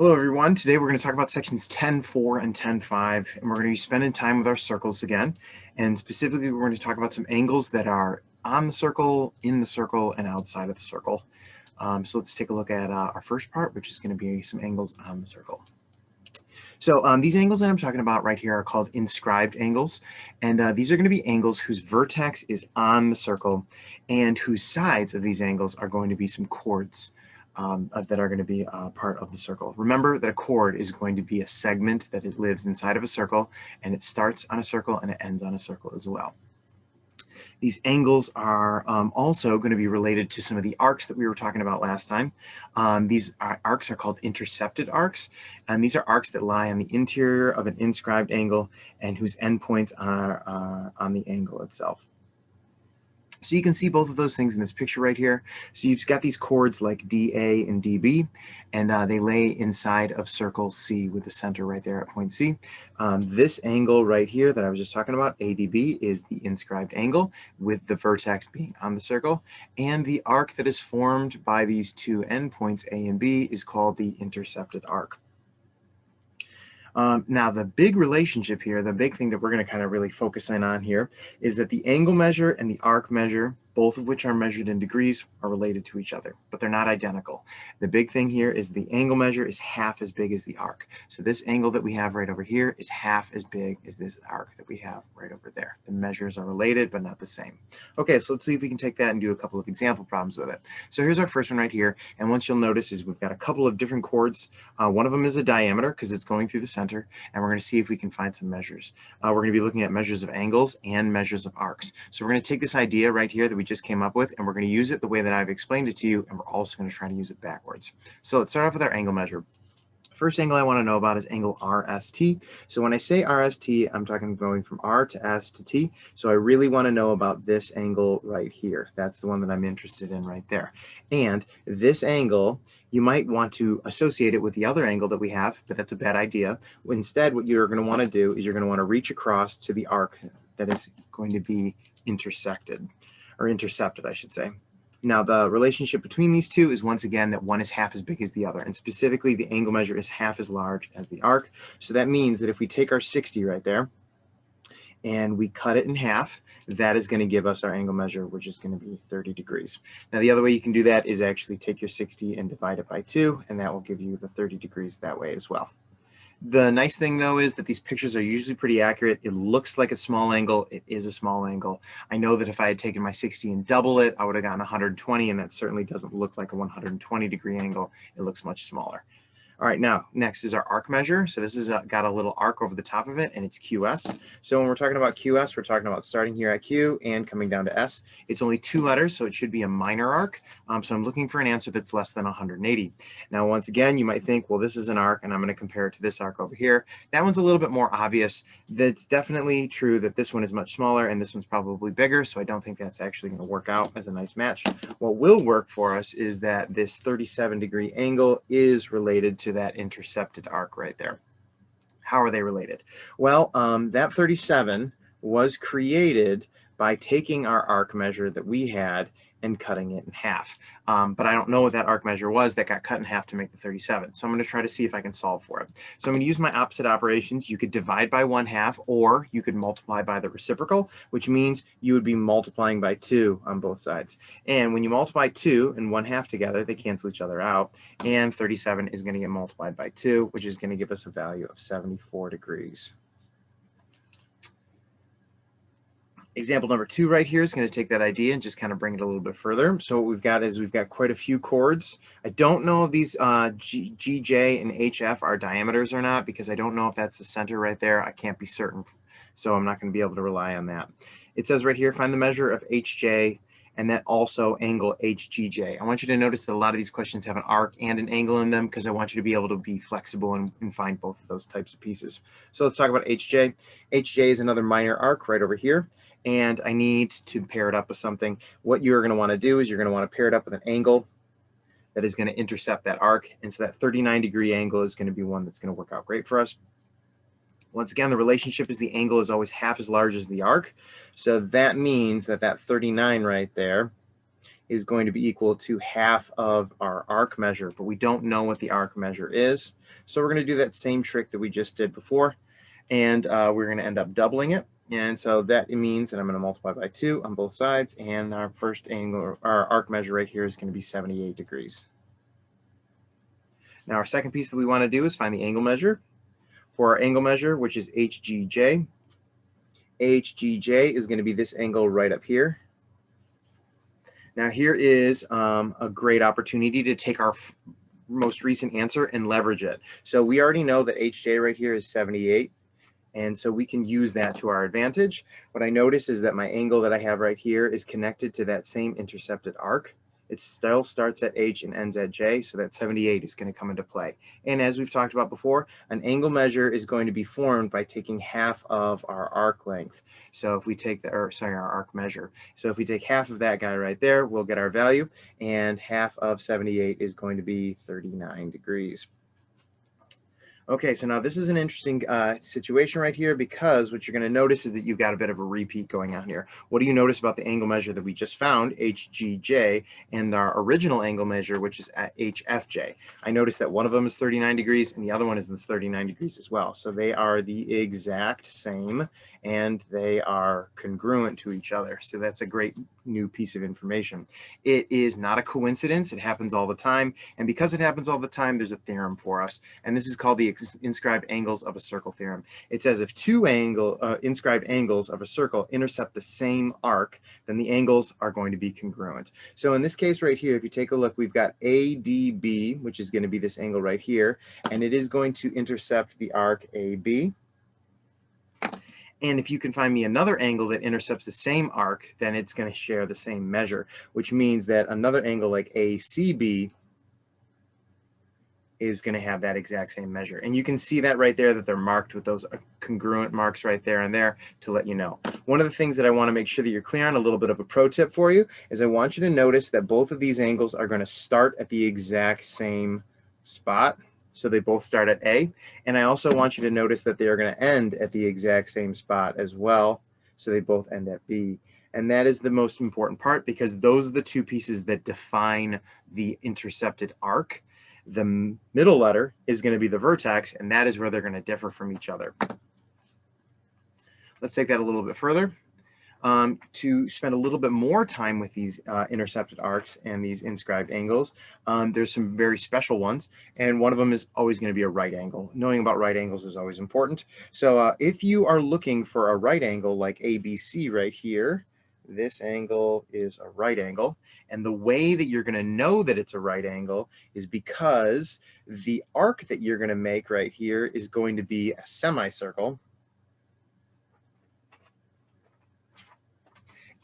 Hello everyone, today we're going to talk about sections 10.4 and 10.5, and we're going to be spending time with our circles again, and specifically we're going to talk about some angles that are on the circle, in the circle, and outside of the circle. So let's take a look at our first part, which is going to be some angles on the circle. So these angles that I'm talking about right here are called inscribed angles, and these are going to be angles whose vertex is on the circle and whose sides of these angles are going to be some chords that are going to be part of the circle. Remember that a chord is going to be a segment that it lives inside of a circle, and it starts on a circle and it ends on a circle as well. These angles are also going to be related to some of the arcs that we were talking about last time. These arcs are called intercepted arcs, and these are arcs that lie on the interior of an inscribed angle and whose endpoints are on the angle itself. So you can see both of those things in this picture right here. So you've got these chords like DA and DB, and they lay inside of circle C with the center right there at point C. This angle right here that I was just talking about, ADB, is the inscribed angle with the vertex being on the circle. And the arc that is formed by these two endpoints, A and B, is called the intercepted arc. Now, the big relationship here, the big thing that we're going to kind of really focus in on here is that the angle measure and the arc measure, both of which are measured in degrees, are related to each other, but they're not identical. The big thing here is the angle measure is half as big as the arc. So this angle that we have right over here is half as big as this arc that we have right over there. The measures are related, but not the same. Okay, so let's see if we can take that and do a couple of example problems with it. So here's our first one right here. And what you'll notice is we've got a couple of different chords. One of them is a diameter because it's going through the center, and we're going to see if we can find some measures. We're going to be looking at measures of angles and measures of arcs. So we're going to take this idea right here that we just came up with, and we're going to use it the way that I've explained it to you, and we're also going to try to use it backwards. So let's start off with our angle measure. First angle I want to know about is angle RST. So when I say RST, I'm talking going from R to S to T. So I really want to know about this angle right here. That's the one that I'm interested in right there. And this angle, you might want to associate it with the other angle that we have, but that's a bad idea. Instead, what you're going to want to do is you're going to want to reach across to the arc that is going to be intersected, or intercepted, I should say. Now, the relationship between these two is, once again, that one is half as big as the other. And specifically, the angle measure is half as large as the arc. So that means that if we take our 60 right there and we cut it in half, that is going to give us our angle measure, which is going to be 30 degrees. Now, the other way you can do that is actually take your 60 and divide it by 2, and that will give you the 30 degrees that way as well. The nice thing, though, is that these pictures are usually pretty accurate. It looks like a small angle. It is a small angle. I know that if I had taken my 60 and double it, I would have gotten 120, and that certainly doesn't look like a 120-degree angle. It looks much smaller. All right, now, next is our arc measure. So this has got a little arc over the top of it, and it's QS. So when we're talking about QS, we're talking about starting here at Q and coming down to S. It's only 2 letters, so it should be a minor arc. So I'm looking for an answer that's less than 180. Now, once again, you might think, well, this is an arc, and I'm going to compare it to this arc over here. That one's a little bit more obvious. That's definitely true that this one is much smaller, and this one's probably bigger, so I don't think that's actually going to work out as a nice match. What will work for us is that this 37-degree angle is related to that intercepted arc right there. How are they related? Well, that 37 was created by taking our arc measure that we had and cutting it in half. But I don't know what that arc measure was that got cut in half to make the 37. So I'm going to try to see if I can solve for it. So I'm going to use my opposite operations. You could divide by 1/2, or you could multiply by the reciprocal, which means you would be multiplying by 2 on both sides. And when you multiply 2 and 1/2 together, they cancel each other out. And 37 is going to get multiplied by 2, which is going to give us a value of 74 degrees. Example number 2 right here is going to take that idea and just kind of bring it a little bit further. So what we've got is we've got quite a few chords. I don't know if these GJ and HF are diameters or not, because I don't know if that's the center right there. I can't be certain, so I'm not going to be able to rely on that. It says right here, find the measure of HJ and then also angle HGJ. I want you to notice that a lot of these questions have an arc and an angle in them, because I want you to be able to be flexible and find both of those types of pieces. So let's talk about HJ. HJ is another minor arc right over here, and I need to pair it up with something. What you're going to want to do is you're going to want to pair it up with an angle that is going to intercept that arc. And so that 39-degree angle is going to be one that's going to work out great for us. Once again, the relationship is the angle is always half as large as the arc. So that means that that 39 right there is going to be equal to half of our arc measure, but we don't know what the arc measure is. So we're going to do that same trick that we just did before, and we're going to end up doubling it. And so that means that I'm going to multiply by 2 on both sides, and our first angle, our arc measure right here is going to be 78 degrees. Now our second piece that we want to do is find the angle measure. For our angle measure, which is HGJ, HGJ is going to be this angle right up here. Now here is a great opportunity to take our most recent answer and leverage it. So we already know that HJ right here is 78. And so we can use that to our advantage. What I notice is that my angle that I have right here is connected to that same intercepted arc. It still starts at H and ends at J, so that 78 is going to come into play. And as we've talked about before, an angle measure is going to be formed by taking half of our arc length. So if we take our arc measure. So if we take half of that guy right there, we'll get our value, and half of 78 is going to be 39 degrees. Okay, so now this is an interesting situation right here, because what you're going to notice is that you've got a bit of a repeat going on here. What do you notice about the angle measure that we just found, HGJ, and our original angle measure, which is at HFJ? I noticed that one of them is 39 degrees and the other one is 39 degrees as well. So they are the exact same and they are congruent to each other. So that's a great new piece of information. It is not a coincidence. It happens all the time. And because it happens all the time, there's a theorem for us. And this is called the inscribed angles of a circle theorem. It says if two inscribed angles of a circle intercept the same arc, then the angles are going to be congruent. So in this case right here, if you take a look, we've got ADB, which is going to be this angle right here, and it is going to intercept the arc AB. And if you can find me another angle that intercepts the same arc, then it's going to share the same measure, which means that another angle like ACB is going to have that exact same measure. And you can see that right there, that they're marked with those congruent marks right there and there to let you know. One of the things that I want to make sure that you're clear on, a little bit of a pro tip for you, is I want you to notice that both of these angles are going to start at the exact same spot. So they both start at A. And I also want you to notice that they are going to end at the exact same spot as well. So they both end at B. And that is the most important part, because those are the two pieces that define the intercepted arc. The middle letter is going to be the vertex, and that is where they're going to differ from each other. Let's take that a little bit further. To spend a little bit more time with these intercepted arcs and these inscribed angles, there's some very special ones, and one of them is always going to be a right angle. Knowing about right angles is always important. So if you are looking for a right angle like ABC right here, this angle is a right angle. And the way that you're going to know that it's a right angle is because the arc that you're going to make right here is going to be a semicircle.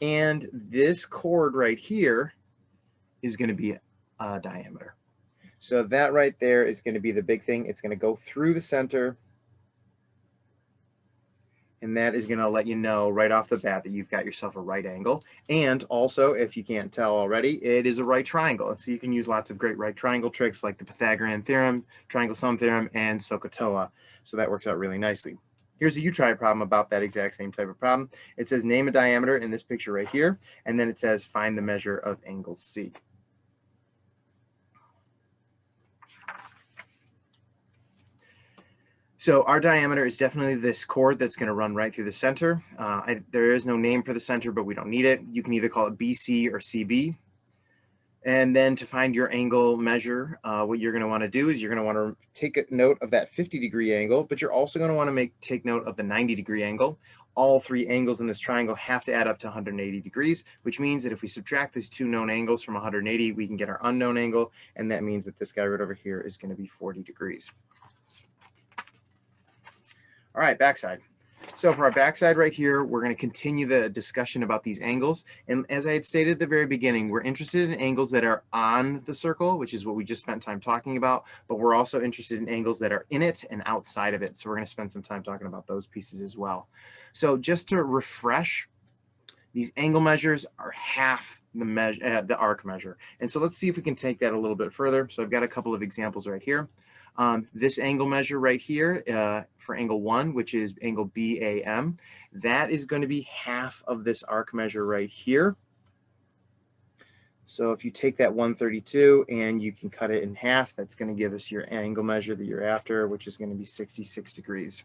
And this chord right here is going to be a diameter. So that right there is going to be the big thing. It's going to go through the center. And that is going to let you know right off the bat that you've got yourself a right angle. And also, if you can't tell already, it is a right triangle. And so you can use lots of great right triangle tricks like the Pythagorean theorem, triangle sum theorem, and SOHCAHTOA. So that works out really nicely. Here's a you-try problem about that exact same type of problem. It says name a diameter in this picture right here, and then it says find the measure of angle C. So our diameter is definitely this chord that's going to run right through the center. There is no name for the center, but we don't need it. You can either call it BC or CB. And then to find your angle measure, what you're going to want to do is you're going to want to take a note of that 50-degree angle, but you're also going to want to take note of the 90-degree angle. All three angles in this triangle have to add up to 180 degrees, which means that if we subtract these two known angles from 180, we can get our unknown angle, and that means that this guy right over here is going to be 40 degrees. All right, backside. So for our backside right here, we're going to continue the discussion about these angles. And as I had stated at the very beginning, we're interested in angles that are on the circle, which is what we just spent time talking about, but we're also interested in angles that are in it and outside of it. So we're going to spend some time talking about those pieces as well. So just to refresh, these angle measures are half the arc measure. And so let's see if we can take that a little bit further. So I've got a couple of examples right here. This angle measure right here for angle 1, which is angle BAM, that is going to be half of this arc measure right here. So if you take that 132 and you can cut it in half, that's going to give us your angle measure that you're after, which is going to be 66 degrees.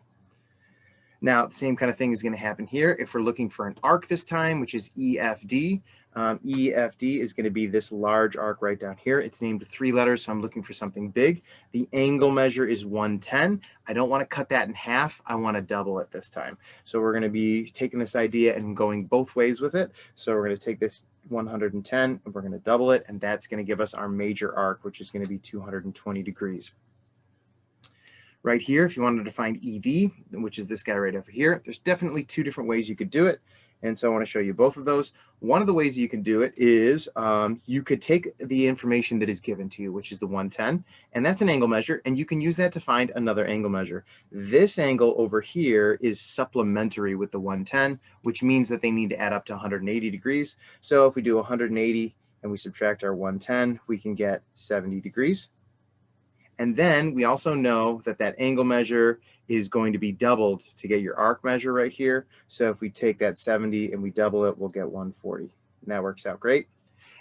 Now, the same kind of thing is going to happen here. If we're looking for an arc this time, which is EFD, EFD is going to be this large arc right down here. It's named 3 letters, so I'm looking for something big. The angle measure is 110. I don't want to cut that in half. I want to double it this time. So we're going to be taking this idea and going both ways with it. So we're going to take this 110 and we're going to double it, and that's going to give us our major arc, which is going to be 220 degrees. Right here, if you wanted to find ED, which is this guy right over here, there's definitely 2 different ways you could do it. And so I want to show you both of those. One of the ways you can do it is you could take the information that is given to you, which is the 110, and that's an angle measure, and you can use that to find another angle measure. This angle over here is supplementary with the 110, which means that they need to add up to 180 degrees. So if we do 180 and we subtract our 110, we can get 70 degrees. And then we also know that that angle measure is going to be doubled to get your arc measure right here. So if we take that 70 and we double it, we'll get 140. And that works out great.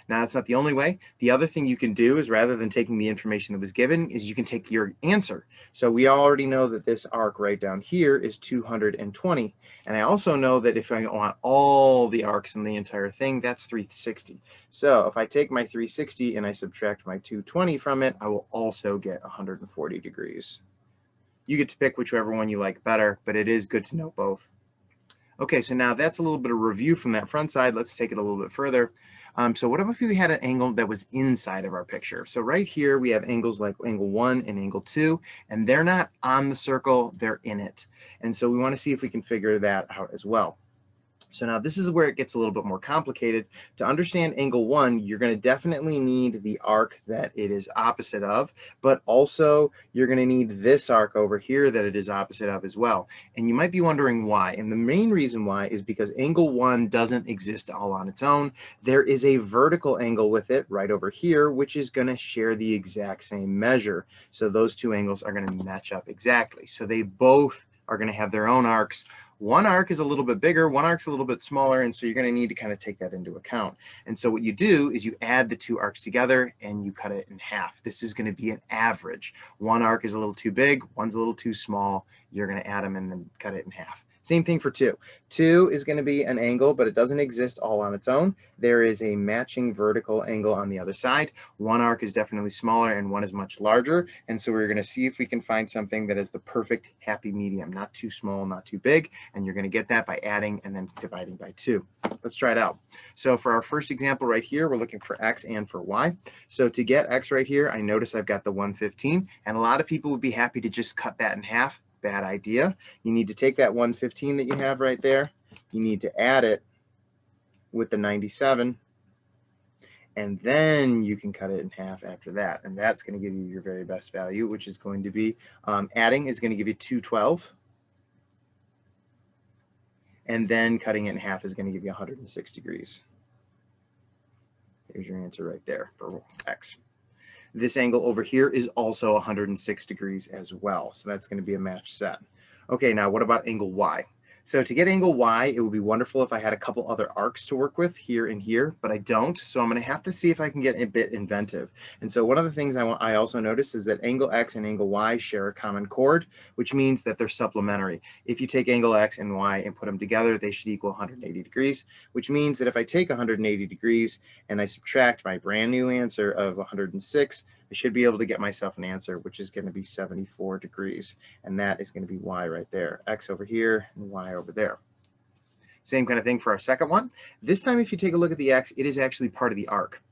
Now, that's not the only way. The other thing you can do is, rather than taking the information that was given, is you can take your answer. So we already know that this arc right down here is 220. And I also know that if I want all the arcs in the entire thing, that's 360. So if I take my 360 and I subtract my 220 from it, I will also get 140 degrees. You get to pick whichever one you like better, but it is good to know both. Okay, so now that's a little bit of review from that front side. Let's take it a little bit further. So what if we had an angle that was inside of our picture? So right here, we have angles like angle 1 and angle 2, and they're not on the circle, they're in it. And so we want to see if we can figure that out as well. So now this is where it gets a little bit more complicated. To understand angle 1, you're going to definitely need the arc that it is opposite of, but also you're going to need this arc over here that it is opposite of as well. And you might be wondering why. And the main reason why is because angle 1 doesn't exist all on its own. There is a vertical angle with it right over here, which is going to share the exact same measure. So those 2 angles are going to match up exactly. So they both are going to have their own arcs. One arc is a little bit bigger, one arc's a little bit smaller, and so you're going to need to kind of take that into account. And so what you do is you add the 2 arcs together and you cut it in half. This is going to be an average. One arc is a little too big, one's a little too small. You're going to add them and then cut it in half. Same thing for 2. 2 is going to be an angle, but it doesn't exist all on its own. There is a matching vertical angle on the other side. One arc is definitely smaller and one is much larger. And so we're going to see if we can find something that is the perfect happy medium, not too small, not too big. And you're going to get that by adding and then dividing by 2. Let's try it out. So for our first example right here, we're looking for X and for Y. So to get X right here, I notice I've got the 115, and a lot of people would be happy to just cut that in half. Bad idea. You need to take that 115 that you have right there. You need to add it with the 97, and then you can cut it in half after that. And that's going to give you your very best value, which is going to be, adding is going to give you 212. And then cutting it in half is going to give you 106 degrees. Here's your answer right there for X. This angle over here is also 106 degrees as well. So that's going to be a match set. Okay, now what about angle Y? So to get angle Y, it would be wonderful if I had a couple other arcs to work with here and here, but I don't. So I'm going to have to see if I can get a bit inventive. And so one of the things I also noticed is that angle X and angle Y share a common chord, which means that they're supplementary. If you take angle X and Y and put them together, they should equal 180 degrees, which means that if I take 180 degrees and I subtract my brand new answer of 106, I should be able to get myself an answer, which is going to be 74 degrees. And that is going to be Y right there. X over here and Y over there. Same kind of thing for our second one. This time, if you take a look at the X, it is actually part of the arc.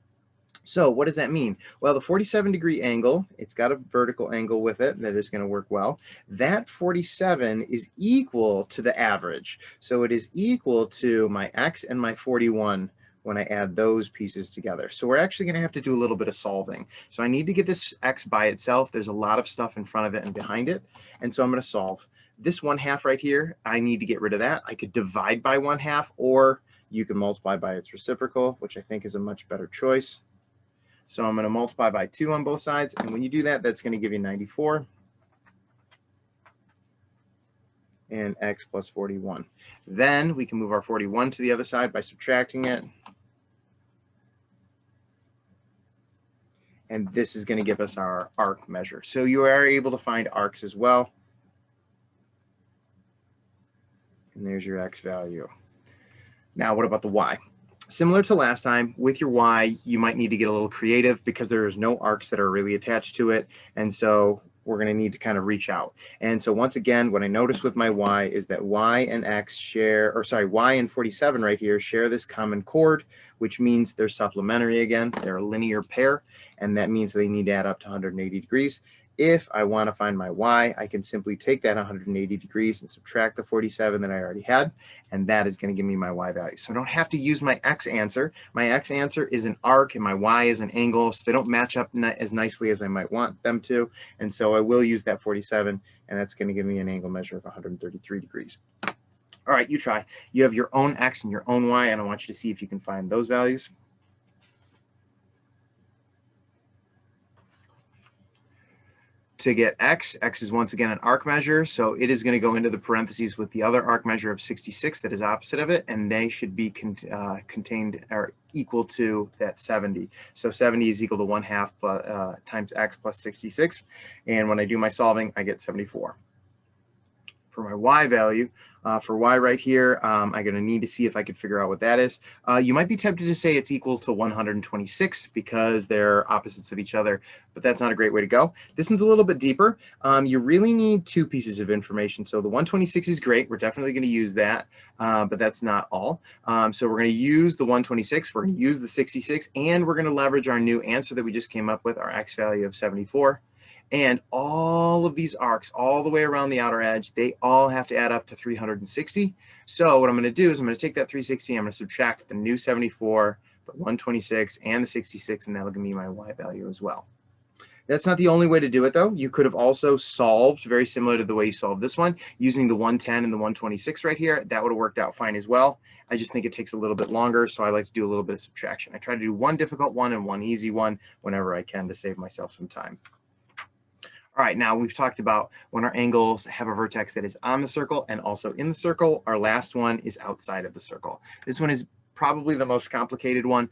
So what does that mean? Well, the 47-degree angle, it's got a vertical angle with it that is going to work well. That 47 is equal to the average. So it is equal to my X and my 41 when I add those pieces together. So we're actually going to have to do a little bit of solving. So I need to get this X by itself. There's a lot of stuff in front of it and behind it. And so I'm going to solve. This 1/2 right here, I need to get rid of that. I could divide by 1/2, or you can multiply by its reciprocal, which I think is a much better choice. So I'm going to multiply by 2 on both sides. And when you do that, that's going to give you 94. And X plus 41. Then we can move our 41 to the other side by subtracting it. and this is going to give us our arc measure. So you are able to find arcs as well. And there's your X value. Now, what about the Y? Similar to last time, with your Y, you might need to get a little creative because there's no arcs that are really attached to it. And so we're going to need to kind of reach out. And so once again, what I noticed with my Y is that Y and X share, or sorry, Y and 47 right here share this common chord, which means they're supplementary again. They're a linear pair, and that means they need to add up to 180 degrees. If I want to find my Y, I can simply take that 180 degrees and subtract the 47 that I already had, and that is going to give me my Y value. So I don't have to use my X answer. My X answer is an arc, and my Y is an angle, so they don't match up as nicely as I might want them to, and so I will use that 47, and that's going to give me an angle measure of 133 degrees. All right, you try. You have your own X and your own Y, and I want you to see if you can find those values. To get X is once again an arc measure, so it is going to go into the parentheses with the other arc measure of 66 that is opposite of it, and they should be contained or equal to that 70. So 70 is equal to 1/2 times X plus 66, and when I do my solving, I get 74. For my Y value, for Y right here, I'm going to need to see if I can figure out what that is. You might be tempted to say it's equal to 126 because they're opposites of each other, but that's not a great way to go. This one's a little bit deeper. You really need two pieces of information. So the 126 is great. We're definitely going to use that, but that's not all. So we're going to use the 126, we're going to use the 66, and we're going to leverage our new answer that we just came up with, our X value of 74. And all of these arcs all the way around the outer edge, they all have to add up to 360. So what I'm going to do is I'm going to take that 360, I'm going to subtract the new 74, the 126, and the 66, and that'll give me my Y value as well. That's not the only way to do it, though. You could have also solved very similar to the way you solved this one, using the 110 and the 126 right here. That would have worked out fine as well. I just think it takes a little bit longer, so I like to do a little bit of subtraction. I try to do one difficult one and one easy one whenever I can to save myself some time. All right, now we've talked about when our angles have a vertex that is on the circle and also in the circle. Our last one is outside of the circle. This one is probably the most complicated one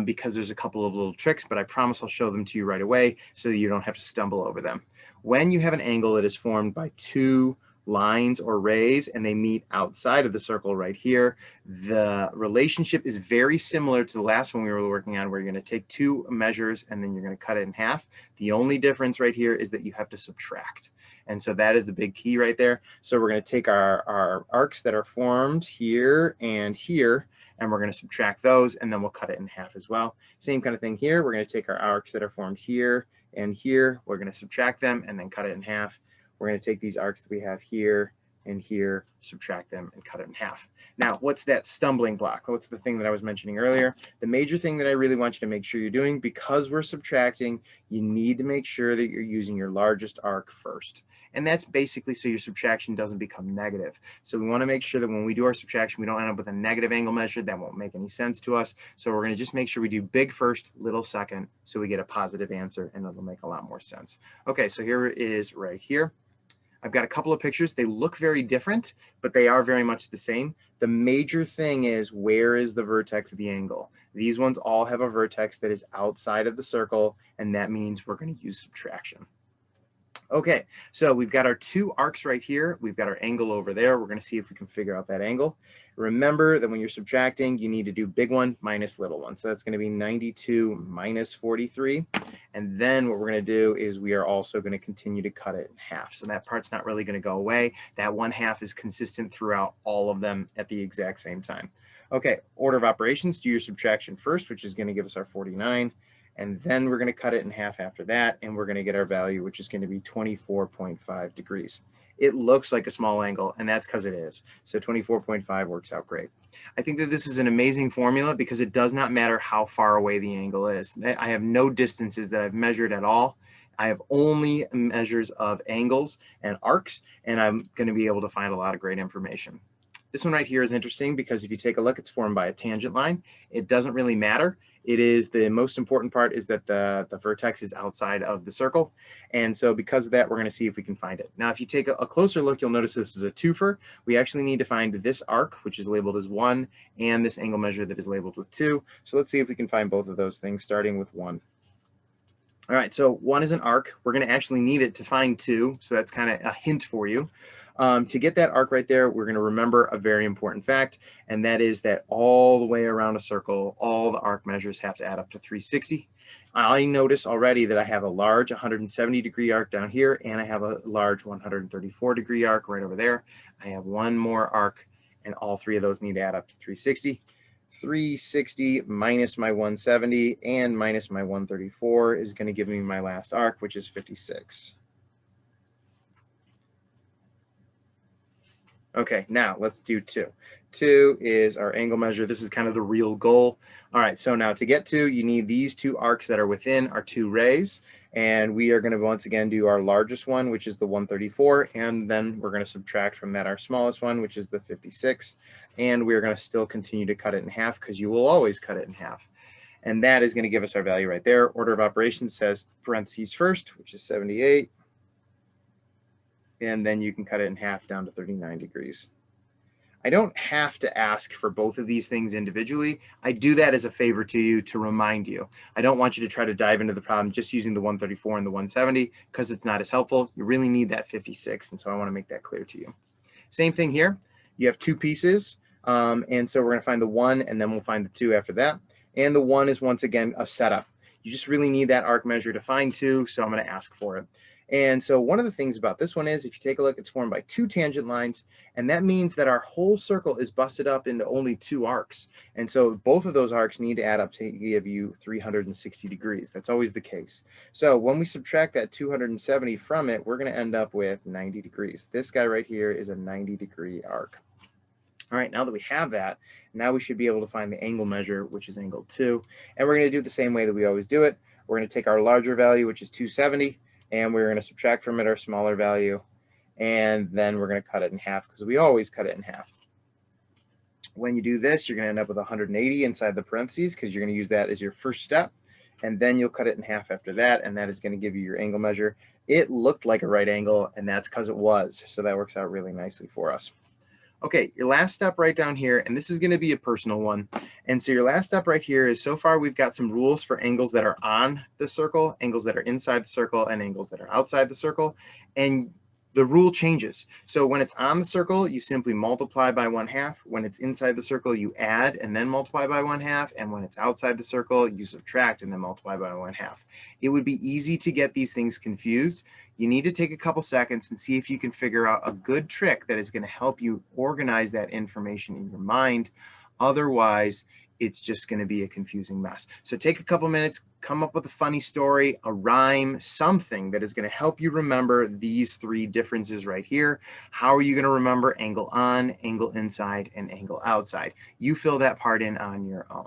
because there's a couple of little tricks, but I promise I'll show them to you right away so that you don't have to stumble over them. When you have an angle that is formed by two lines or rays and they meet outside of the circle right here, the relationship is very similar to the last one we were working on, where you're going to take two measures and then you're going to cut it in half. The only difference right here is that you have to subtract. And so that is the big key right there. So we're going to take our arcs that are formed here, and we're going to subtract those, and then we'll cut it in half as well. Same kind of thing here. We're going to take our arcs that are formed here and here. We're going to subtract them and then cut it in half. We're going to take these arcs that we have here and here, subtract them, and cut it in half. Now, what's that stumbling block? What's the thing that I was mentioning earlier? The major thing that I really want you to make sure you're doing, because we're subtracting, you need to make sure that you're using your largest arc first. And that's basically so your subtraction doesn't become negative. So we want to make sure that when we do our subtraction, we don't end up with a negative angle measure. That won't make any sense to us. So we're going to just make sure we do big first, little second, so we get a positive answer, and it'll make a lot more sense. Okay, so here it is right here. I've got a couple of pictures. They look very different, but they are very much the same. The major thing is, where is the vertex of the angle? These ones all have a vertex that is outside of the circle, and that means we're going to use subtraction. Okay, so we've got our two arcs right here. We've got our angle over there. We're going to see if we can figure out that angle. Remember that when you're subtracting, you need to do big one minus little one. So that's going to be 92 minus 43. And then what we're going to do is we are also going to continue to cut it in half. So that part's not really going to go away. That 1/2 is consistent throughout all of them at the exact same time. Okay, order of operations, do your subtraction first, which is going to give us our 49. And then we're going to cut it in half after that, and we're going to get our value, which is going to be 24.5 degrees. It looks like a small angle, and that's because it is. So 24.5 works out great. I think that this is an amazing formula because it does not matter how far away the angle is. I have no distances that I've measured at all. I have only measures of angles and arcs, and I'm going to be able to find a lot of great information. This one right here is interesting because if you take a look, it's formed by a tangent line. It doesn't really matter. It is, the most important part is that the vertex is outside of the circle. And so because of that, we're going to see if we can find it. Now, if you take a closer look, you'll notice this is a twofer. We actually need to find this arc, which is labeled as 1, and this angle measure that is labeled with 2. So let's see if we can find both of those things, starting with 1. All right, so 1 is an arc. We're going to actually need it to find 2, so that's kind of a hint for you. To get that arc right there, we're going to remember a very important fact, and that is that all the way around a circle, all the arc measures have to add up to 360. I notice already that I have a large 170-degree arc down here, and I have a large 134-degree arc right over there. I have one more arc, and all 3 of those need to add up to 360. 360 minus my 170 and minus my 134 is going to give me my last arc, which is 56. Okay, now let's do 2. 2 is our angle measure. This is kind of the real goal. All right, so now to get 2, you need these 2 arcs that are within our 2 rays. And we are going to once again do our largest one, which is the 134. And then we're going to subtract from that our smallest one, which is the 56. And we're going to still continue to cut it in half because you will always cut it in half. And that is going to give us our value right there. Order of operations says parentheses first, which is 78. And then you can cut it in half down to 39 degrees. I don't have to ask for both of these things individually. I do that as a favor to you to remind you. I don't want you to try to dive into the problem just using the 134 and the 170 because it's not as helpful. You really need that 56, and so I want to make that clear to you. Same thing here. You have 2 pieces, and so we're going to find the 1, and then we'll find the 2 after that. And the 1 is once again a setup. You just really need that arc measure to find 2, so I'm going to ask for it. And so one of the things about this one is, if you take a look, it's formed by 2 tangent lines, and that means that our whole circle is busted up into only 2 arcs. And so both of those arcs need to add up to give you 360 degrees. That's always the case. So when we subtract that 270 from it, we're going to end up with 90 degrees. This guy right here is a 90-degree arc. All right, now that we have that, now we should be able to find the angle measure, which is angle 2. And we're going to do it the same way that we always do it. We're going to take our larger value, which is 270, and we're going to subtract from it our smaller value, and then we're going to cut it in half because we always cut it in half. When you do this, you're going to end up with 180 inside the parentheses because you're going to use that as your first step, and then you'll cut it in half after that, and that is going to give you your angle measure. It looked like a right angle, and that's because it was, so that works out really nicely for us. Okay, your last step right down here, and this is going to be a personal one. And so your last step right here is, so far we've got some rules for angles that are on the circle, angles that are inside the circle, and angles that are outside the circle. And the rule changes. So when it's on the circle, you simply multiply by 1/2. When it's inside the circle, you add and then multiply by 1/2. And when it's outside the circle, you subtract and then multiply by 1/2. It would be easy to get these things confused. You need to take a couple seconds and see if you can figure out a good trick that is going to help you organize that information in your mind. Otherwise, it's just going to be a confusing mess. So take a couple minutes, come up with a funny story, a rhyme, something that is going to help you remember these 3 differences right here. How are you going to remember angle on, angle inside, and angle outside? You fill that part in on your own.